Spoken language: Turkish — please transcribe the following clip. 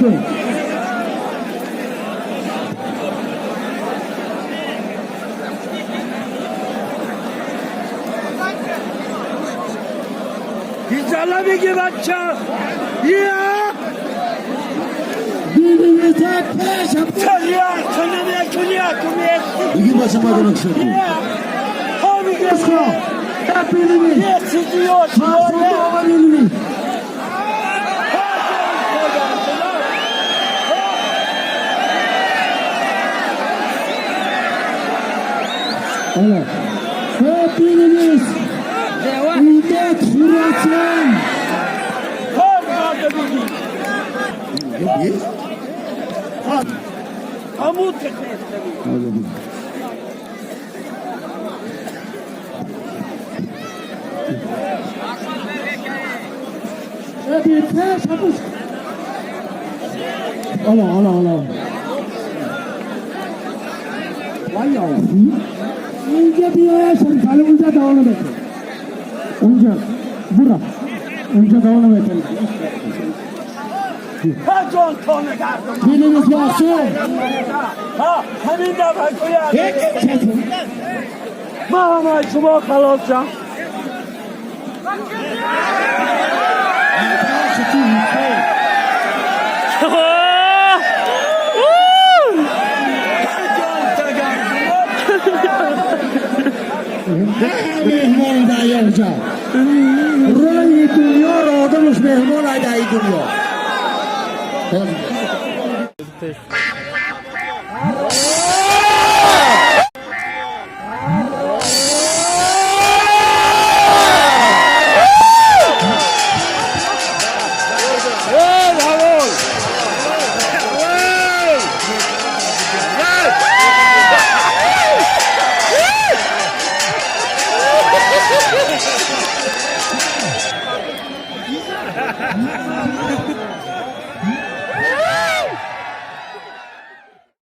Buyurun. Hizala bir bacca. Ya. Birini tepe şapka. Çalya, çalya, çalya, çalya. İki başıma demek istedim. Ya. Abi Kıskı. Hep birini. ya siziyor, Sarsıldı ya. ama birini. Evet. Hepiniz İdet Fırat'ın Hamut Hepiniz çabuk. Ala. Vay yavrum. Önce bir ayasın. Kale önce devam edelim. Önce. Bura. Önce devam edelim. Ha John Tony gardım. Biriniz baksın. Ha, hemen de bak o ya. Tek çetin. Mahama çubuğa kalacağım. Mehmon da yolca. Burayı duruyor, oradamış Mehmon da duruyor.